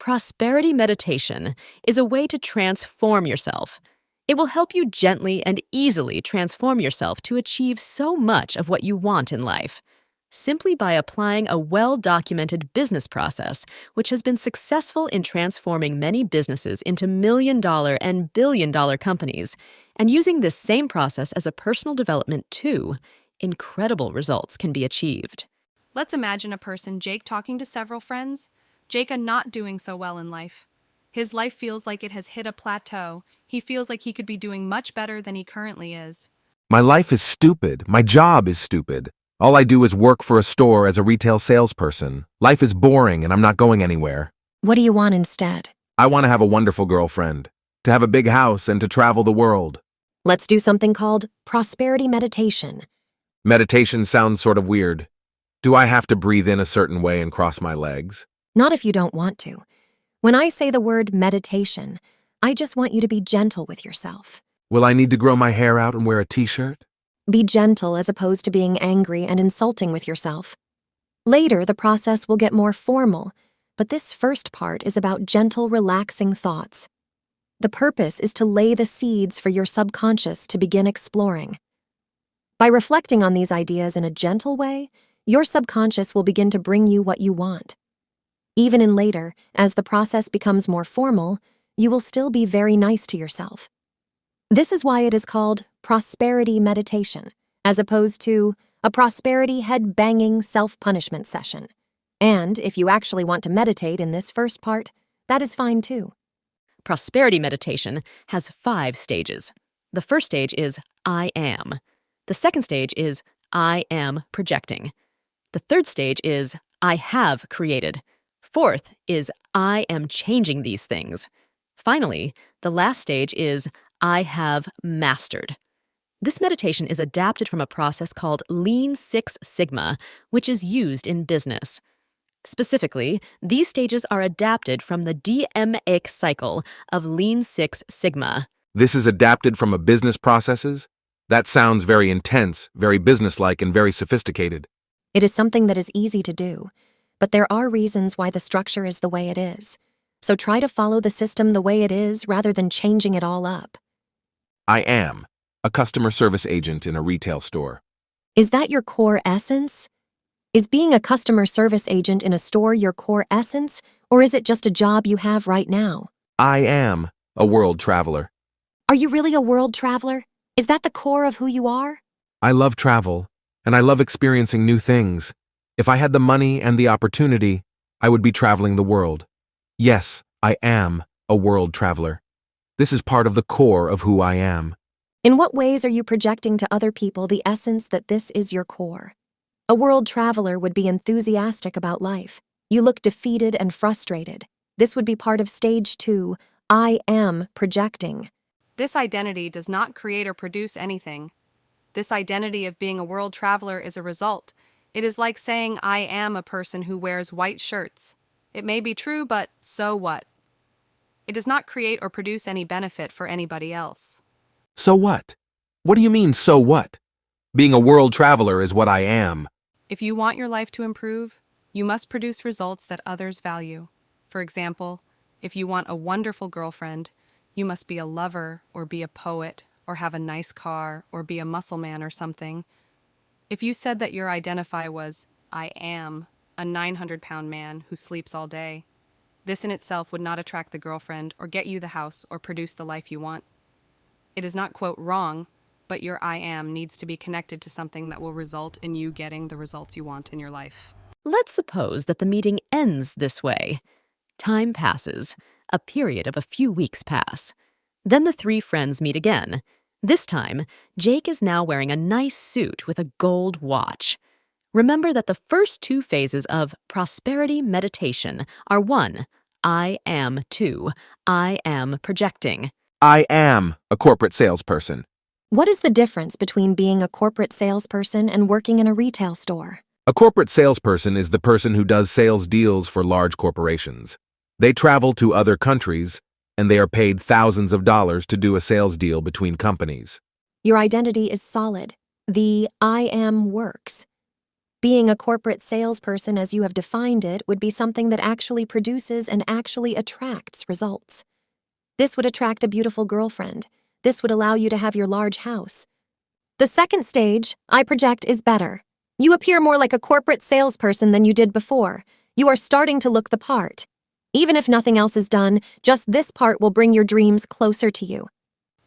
Prosperity meditation is a way to transform yourself. It will help you gently and easily transform yourself to achieve so much of what you want in life, simply by applying a well-documented business process which has been successful in transforming many businesses into million-dollar and billion-dollar companies, and using this same process as a personal development too. Incredible results can be achieved. Let's imagine a person, Jake, talking to several friends. Jake not doing so well in life. His life feels like it has hit a plateau. He feels like he could be doing much better than he currently is. My life is stupid. My job is stupid. All I do is work for a store as a retail salesperson. Life is boring and I'm not going anywhere. What do you want instead? I want to have a wonderful girlfriend, to have a big house and to travel the world. Let's do something called prosperity meditation. Meditation sounds sort of weird. Do I have to breathe in a certain way and cross my legs? Not if you don't want to. When I say the word meditation, I just want you to be gentle with yourself. Will I need to grow my hair out and wear a t-shirt? Be gentle as opposed to being angry and insulting with yourself. Later, the process will get more formal, but this first part is about gentle, relaxing thoughts. The purpose is to lay the seeds for your subconscious to begin exploring. By reflecting on these ideas in a gentle way, your subconscious will begin to bring you what you want. Even in later, as the process becomes more formal, you will still be very nice to yourself. This is why it is called prosperity meditation, as opposed to a prosperity head-banging self-punishment session. And if you actually want to meditate in this first part, that is fine too. Prosperity meditation has 5 stages. The first stage is I am. The second stage is I am projecting. The third stage is I have created. Fourth is I am changing these things. Finally, the last stage is I have mastered. This meditation is adapted from a process called Lean Six Sigma, which is used in business. Specifically, these stages are adapted from the DMAIC cycle of Lean Six Sigma. This is adapted from a business processes? That sounds very intense, very businesslike, and very sophisticated. It is something that is easy to do, but there are reasons why the structure is the way it is. So try to follow the system the way it is rather than changing it all up. I am a customer service agent in a retail store. Is that your core essence? Is being a customer service agent in a store your core essence, or is it just a job you have right now? I am a world traveler. Are you really a world traveler? Is that the core of who you are? I love travel, and I love experiencing new things. If I had the money and the opportunity, I would be traveling the world. Yes, I am a world traveler. This is part of the core of who I am. In what ways are you projecting to other people the essence that this is your core? A world traveler would be enthusiastic about life. You look defeated and frustrated. This would be part of stage 2, I am projecting. This identity does not create or produce anything. This identity of being a world traveler is a result. It is like saying I am a person who wears white shirts. It may be true, but so what? It does not create or produce any benefit for anybody else. So what? What do you mean, so what? Being a world traveler is what I am. If you want your life to improve, you must produce results that others value. For example, if you want a wonderful girlfriend, you must be a lover or be a poet or have a nice car or be a muscle man or something. If you said that your identify was, I am a 900-pound man who sleeps all day, this in itself would not attract the girlfriend or get you the house or produce the life you want. It is not, quote, wrong, but your I am needs to be connected to something that will result in you getting the results you want in your life. Let's suppose that the meeting ends this way. Time passes. A period of a few weeks pass. Then the 3 friends meet again. This time, Jake is now wearing a nice suit with a gold watch. Remember that the first 2 phases of prosperity meditation are 1, I am, 2, I am projecting. I am a corporate salesperson. What is the difference between being a corporate salesperson and working in a retail store? A corporate salesperson is the person who does sales deals for large corporations. They travel to other countries, and they are paid thousands of dollars to do a sales deal between companies. Your identity is solid. The I am works. Being a corporate salesperson as you have defined it would be something that actually produces and actually attracts results. This would attract a beautiful girlfriend. This would allow you to have your large house. The second stage, I project, is better. You appear more like a corporate salesperson than you did before. You are starting to look the part. Even if nothing else is done, just this part will bring your dreams closer to you.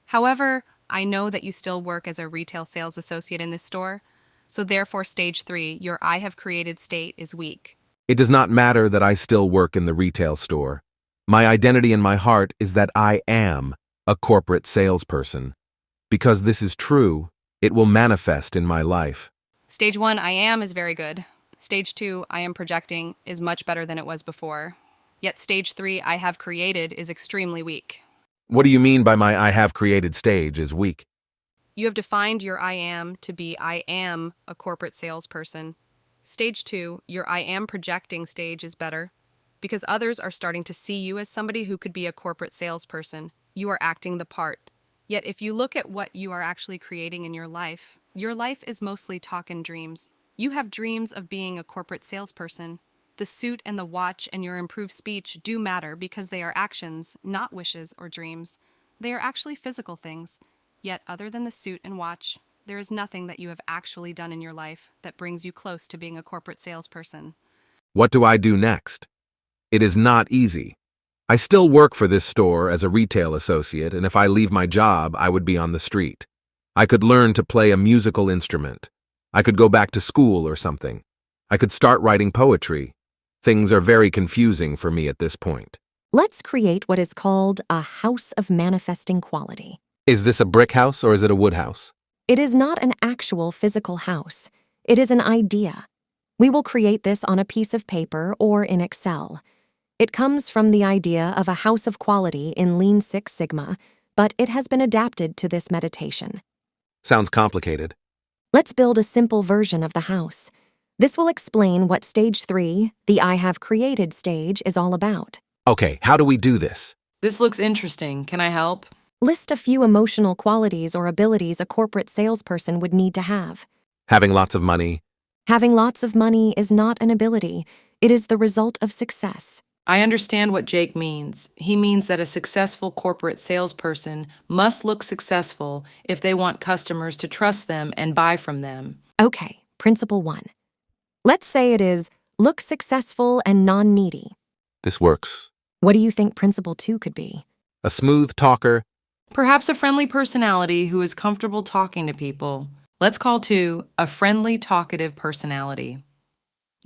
However, I know that you still work as a retail sales associate in this store, so therefore stage 3, your I have created state is weak. It does not matter that I still work in the retail store. My identity in my heart is that I am a corporate salesperson. Because this is true, it will manifest in my life. Stage 1, I am, is very good. Stage 2, I am projecting, is much better than it was before. Yet stage 3, I have created, is extremely weak. What do you mean by my I have created stage is weak? You have defined your I am to be I am a corporate salesperson. Stage 2, your I am projecting stage is better. Because others are starting to see you as somebody who could be a corporate salesperson. You are acting the part. Yet if you look at what you are actually creating in your life is mostly talk and dreams. You have dreams of being a corporate salesperson. The suit and the watch and your improved speech do matter because they are actions, not wishes or dreams. They are actually physical things. Yet other than the suit and watch, there is nothing that you have actually done in your life that brings you close to being a corporate salesperson. What do I do next? It is not easy. I still work for this store as a retail associate, and if I leave my job, I would be on the street. I could learn to play a musical instrument. I could go back to school or something. I could start writing poetry. Things are very confusing for me at this point. Let's create what is called a house of manifesting quality. Is this a brick house or is it a wood house? It is not an actual physical house. It is an idea. We will create this on a piece of paper or in Excel. It comes from the idea of a house of quality in Lean Six Sigma, but it has been adapted to this meditation. Sounds complicated. Let's build a simple version of the house. This will explain what stage 3, the I have created stage, is all about. Okay, how do we do this? This looks interesting. Can I help? List a few emotional qualities or abilities a corporate salesperson would need to have. Having lots of money. Having lots of money is not an ability. It is the result of success. I understand what Jake means. He means that a successful corporate salesperson must look successful if they want customers to trust them and buy from them. Okay, principle 1. Let's say it is look successful and non-needy. This works. What do you think principle 2 could be? A smooth talker. Perhaps a friendly personality who is comfortable talking to people. Let's call 2 a friendly, talkative personality.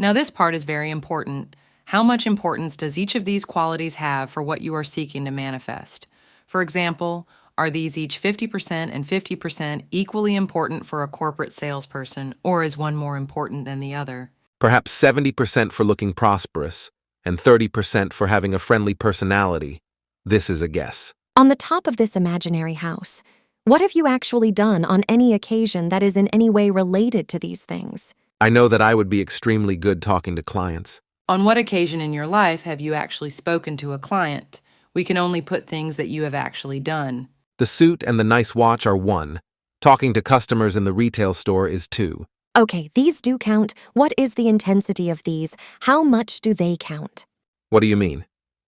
Now this part is very important. How much importance does each of these qualities have for what you are seeking to manifest? For example, are these each 50% and 50% equally important for a corporate salesperson, or is one more important than the other? Perhaps 70% for looking prosperous and 30% for having a friendly personality. This is a guess. On the top of this imaginary house, what have you actually done on any occasion that is in any way related to these things? I know that I would be extremely good talking to clients. On what occasion in your life have you actually spoken to a client? We can only put things that you have actually done. The suit and the nice watch are 1. Talking to customers in the retail store is 2. Okay, these do count. What is the intensity of these? How much do they count? What do you mean?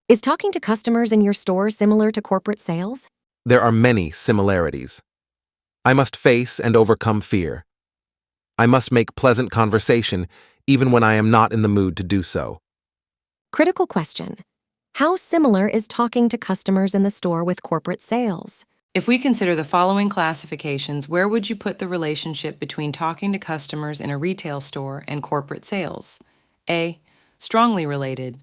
Is talking to customers in your store similar to corporate sales? There are many similarities. I must face and overcome fear. I must make pleasant conversation even when I am not in the mood to do so. Critical question. How similar is talking to customers in the store with corporate sales? If we consider the following classifications, where would you put the relationship between talking to customers in a retail store and corporate sales? A. Strongly related.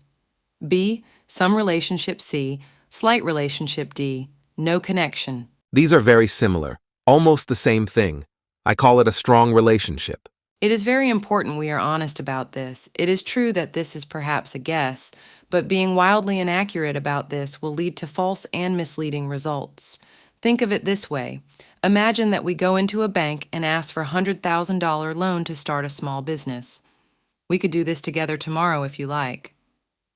B. Some relationship. C. Slight relationship. D. No connection. These are very similar, almost the same thing. I call it a strong relationship. It is very important we are honest about this. It is true that this is perhaps a guess, but being wildly inaccurate about this will lead to false and misleading results. Think of it this way. Imagine that we go into a bank and ask for a $100,000 loan to start a small business. We could do this together tomorrow if you like.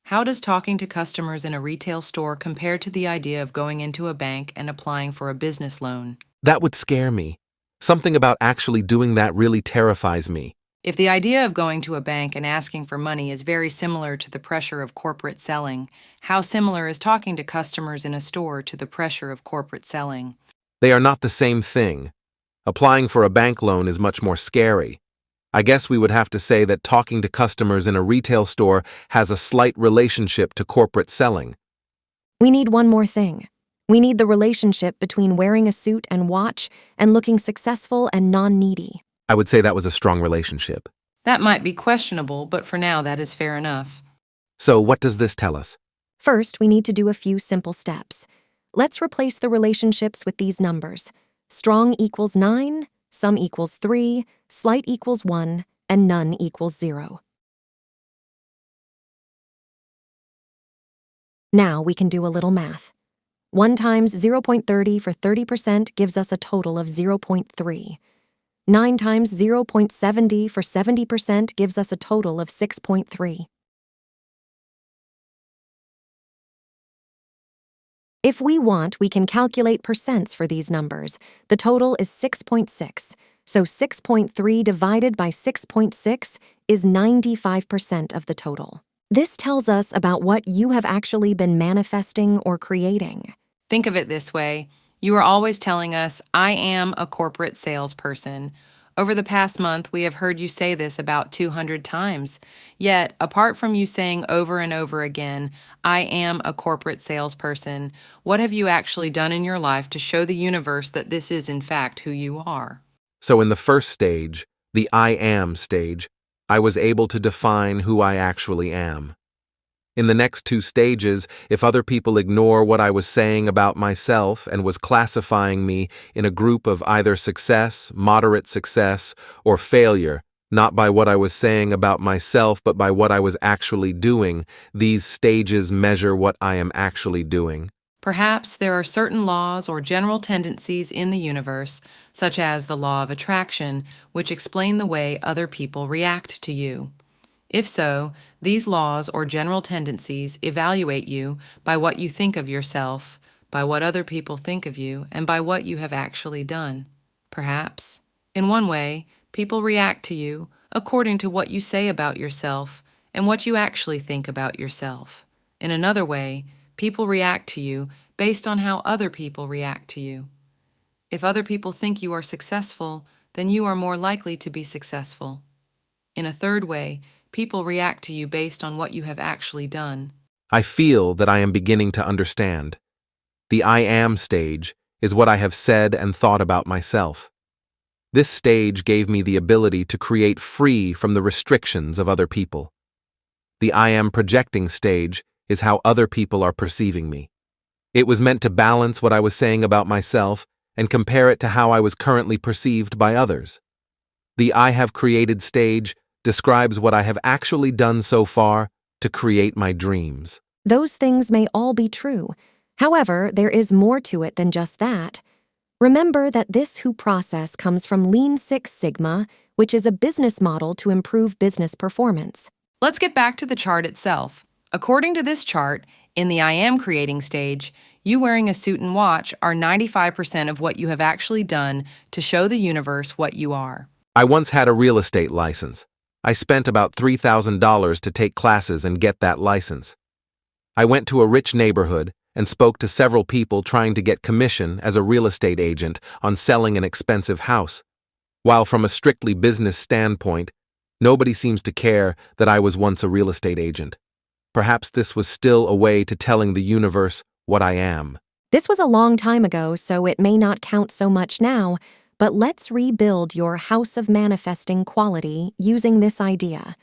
How does talking to customers in a retail store compare to the idea of going into a bank and applying for a business loan? That would scare me. Something about actually doing that really terrifies me. If the idea of going to a bank and asking for money is very similar to the pressure of corporate selling, how similar is talking to customers in a store to the pressure of corporate selling? They are not the same thing. Applying for a bank loan is much more scary. I guess we would have to say that talking to customers in a retail store has a slight relationship to corporate selling. We need one more thing. We need the relationship between wearing a suit and watch and looking successful and non-needy. I would say that was a strong relationship. That might be questionable, but for now that is fair enough. So what does this tell us? First, we need to do a few simple steps. Let's replace the relationships with these numbers. Strong equals 9, some equals 3, slight equals 1, and none equals 0. Now we can do a little math. 1 times 0.30 for 30% gives us a total of 0.3. 9 times 0.70 for 70% gives us a total of 6.3. If we want, we can calculate percents for these numbers. The total is 6.6, so 6.3 divided by 6.6 is 95% of the total. This tells us about what you have actually been manifesting or creating. Think of it this way. You are always telling us, I am a corporate salesperson. Over the past month, we have heard you say this about 200 times. Yet, apart from you saying over and over again, I am a corporate salesperson, what have you actually done in your life to show the universe that this is in fact who you are? So in the first stage, the I am stage, I was able to define who I actually am. In the next 2 stages, if other people ignore what I was saying about myself and was classifying me in a group of either success, moderate success, or failure, not by what I was saying about myself but by what I was actually doing, these stages measure what I am actually doing. Perhaps there are certain laws or general tendencies in the universe, such as the law of attraction, which explain the way other people react to you. If so, these laws or general tendencies evaluate you by what you think of yourself, by what other people think of you, and by what you have actually done. Perhaps, in one way, people react to you according to what you say about yourself and what you actually think about yourself. In another way, people react to you based on how other people react to you. If other people think you are successful, then you are more likely to be successful. In a third way, people react to you based on what you have actually done. I feel that I am beginning to understand. The I am stage is what I have said and thought about myself. This stage gave me the ability to create free from the restrictions of other people. The I am projecting stage is how other people are perceiving me. It was meant to balance what I was saying about myself and compare it to how I was currently perceived by others. The I have created stage describes what I have actually done so far to create my dreams. Those things may all be true. However, there is more to it than just that. Remember that this WHO process comes from Lean Six Sigma, which is a business model to improve business performance. Let's get back to the chart itself. According to this chart, in the I am creating stage, you wearing a suit and watch are 95% of what you have actually done to show the universe what you are. I once had a real estate license. I spent about $3,000 to take classes and get that license. I went to a rich neighborhood and spoke to several people trying to get commission as a real estate agent on selling an expensive house. While from a strictly business standpoint, nobody seems to care that I was once a real estate agent. Perhaps this was still a way to telling the universe what I am. This was a long time ago, so it may not count so much now, but let's rebuild your house of manifesting quality using this idea.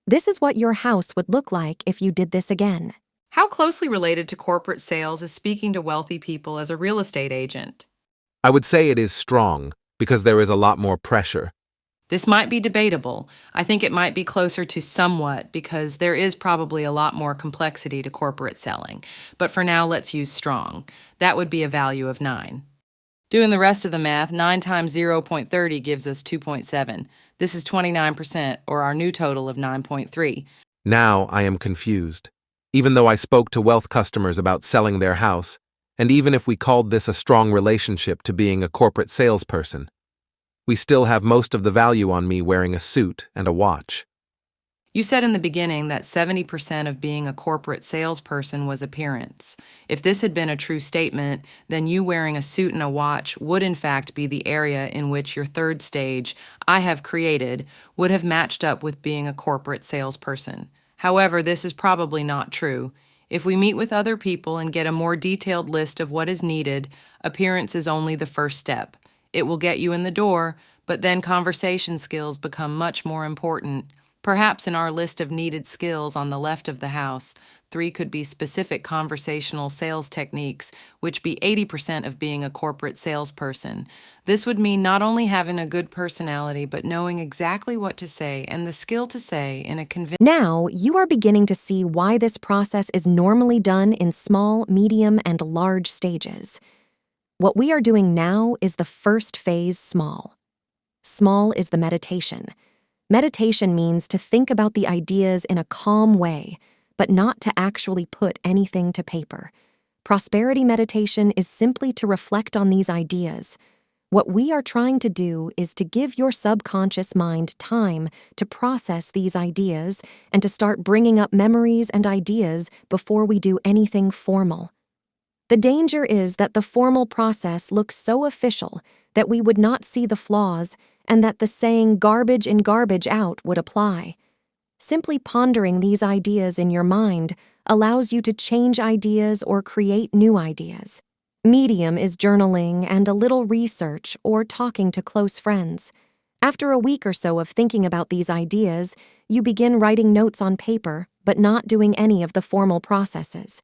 This is what your house would look like if you did this again. How closely related to corporate sales is speaking to wealthy people as a real estate agent? I would say it is strong because there is a lot more pressure. This might be debatable. I think it might be closer to somewhat because there is probably a lot more complexity to corporate selling. But for now, let's use strong. That would be a value of 9. Doing the rest of the math, 9 times 0.30 gives us 2.7. This is 29%, or our new total of 9.3. Now I am confused. Even though I spoke to wealth customers about selling their house, and even if we called this a strong relationship to being a corporate salesperson, we still have most of the value on me wearing a suit and a watch. You said in the beginning that 70% of being a corporate salesperson was appearance. If this had been a true statement, then you wearing a suit and a watch would in fact be the area in which your third stage, I have created, would have matched up with being a corporate salesperson. However, this is probably not true. If we meet with other people and get a more detailed list of what is needed, appearance is only the first step. It will get you in the door, but then conversation skills become much more important. Perhaps in our list of needed skills on the left of the house, 3 could be specific conversational sales techniques, which be 80% of being a corporate salesperson. This would mean not only having a good personality, but knowing exactly what to say and the skill to say in a convincing. Now, you are beginning to see why this process is normally done in small, medium, and large stages. What we are doing now is the first phase, small. Small is the meditation. Meditation means to think about the ideas in a calm way, but not to actually put anything to paper. Prosperity meditation is simply to reflect on these ideas. What we are trying to do is to give your subconscious mind time to process these ideas and to start bringing up memories and ideas before we do anything formal. The danger is that the formal process looks so official that we would not see the flaws and that the saying garbage in, garbage out would apply. Simply pondering these ideas in your mind allows you to change ideas or create new ideas. Medium is journaling and a little research or talking to close friends. After a week or so of thinking about these ideas, you begin writing notes on paper, but not doing any of the formal processes.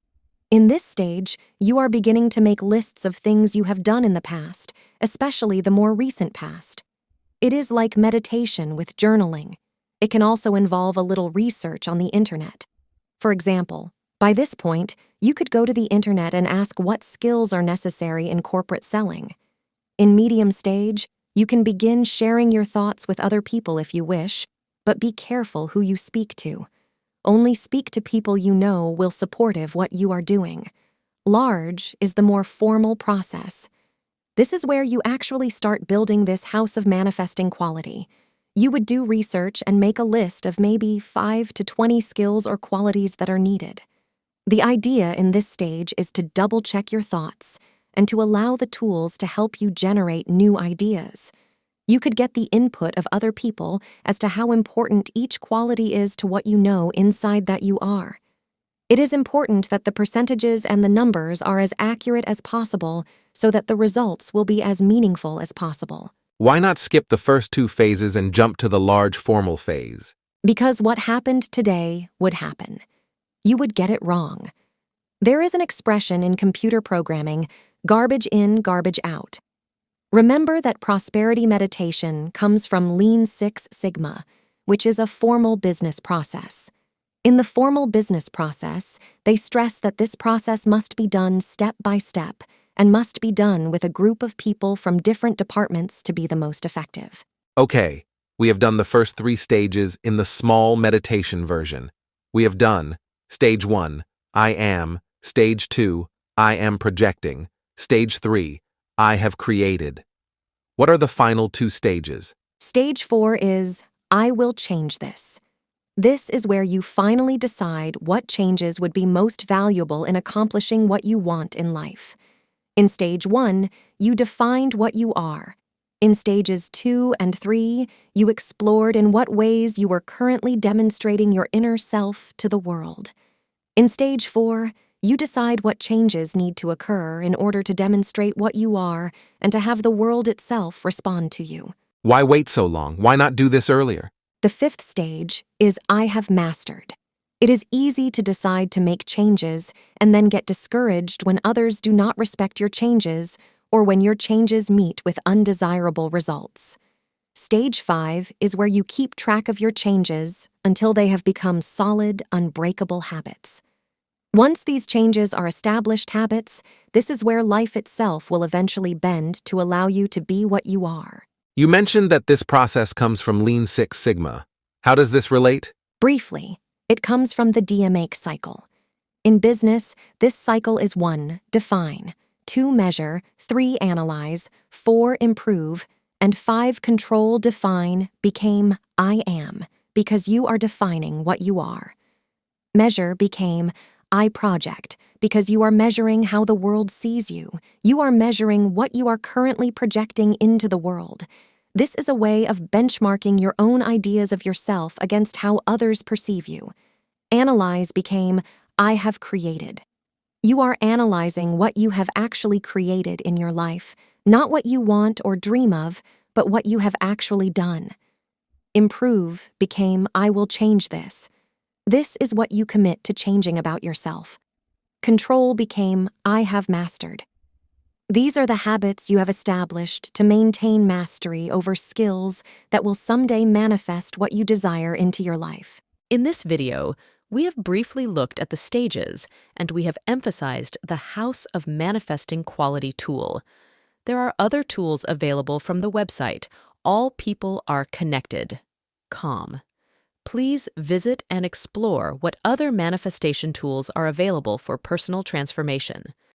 In this stage, you are beginning to make lists of things you have done in the past, especially the more recent past. It is like meditation with journaling. It can also involve a little research on the internet. For example, by this point, you could go to the internet and ask what skills are necessary in corporate selling. In medium stage, you can begin sharing your thoughts with other people if you wish, but be careful who you speak to. Only speak to people you know will supportive what you are doing. Large is the more formal process. This is where you actually start building this house of manifesting quality. You would do research and make a list of maybe 5 to 20 skills or qualities that are needed. The idea in this stage is to double-check your thoughts and to allow the tools to help you generate new ideas. You could get the input of other people as to how important each quality is to what you know inside that you are. It is important that the percentages and the numbers are as accurate as possible so that the results will be as meaningful as possible. Why not skip the first 2 phases and jump to the large formal phase? Because what happened today would happen. You would get it wrong. There is an expression in computer programming, garbage in, garbage out. Remember that prosperity meditation comes from Lean Six Sigma, which is a formal business process. In the formal business process, they stress that this process must be done step by step and must be done with a group of people from different departments to be the most effective. Okay, we have done the first 3 stages in the small meditation version. We have done Stage 1, I am, Stage 2, I am projecting, Stage 3, I have created. What are the final 2 stages? Stage 4 is, I will change this. This is where you finally decide what changes would be most valuable in accomplishing what you want in life. In Stage 1, you defined what you are. In Stages 2 and 3, you explored in what ways you were currently demonstrating your inner self to the world. In Stage 4, you decide what changes need to occur in order to demonstrate what you are and to have the world itself respond to you. Why wait so long? Why not do this earlier? The 5th stage is I have mastered. It is easy to decide to make changes and then get discouraged when others do not respect your changes or when your changes meet with undesirable results. Stage 5 is where you keep track of your changes until they have become solid, unbreakable habits. Once these changes are established habits, this is where life itself will eventually bend to allow you to be what you are. You mentioned that this process comes from Lean Six Sigma. How does this relate? Briefly, it comes from the DMAIC cycle. In business, this cycle is 1, define, 2, measure, 3, analyze, 4, improve, And 5 control, define became I am, because you are defining what you are. Measure became I project, because you are measuring how the world sees you. You are measuring what you are currently projecting into the world. This is a way of benchmarking your own ideas of yourself against how others perceive you. Analyze became I have created. You are analyzing what you have actually created in your life, not what you want or dream of, but what you have actually done. Improve became I will change this. This is what you commit to changing about yourself. Control became I have mastered. These are the habits you have established to maintain mastery over skills that will someday manifest what you desire into your life. In this video, we have briefly looked at the stages, and we have emphasized the House of Manifesting Quality tool. There are other tools available from the website allpeopleareconnected.com. Please visit and explore what other manifestation tools are available for personal transformation.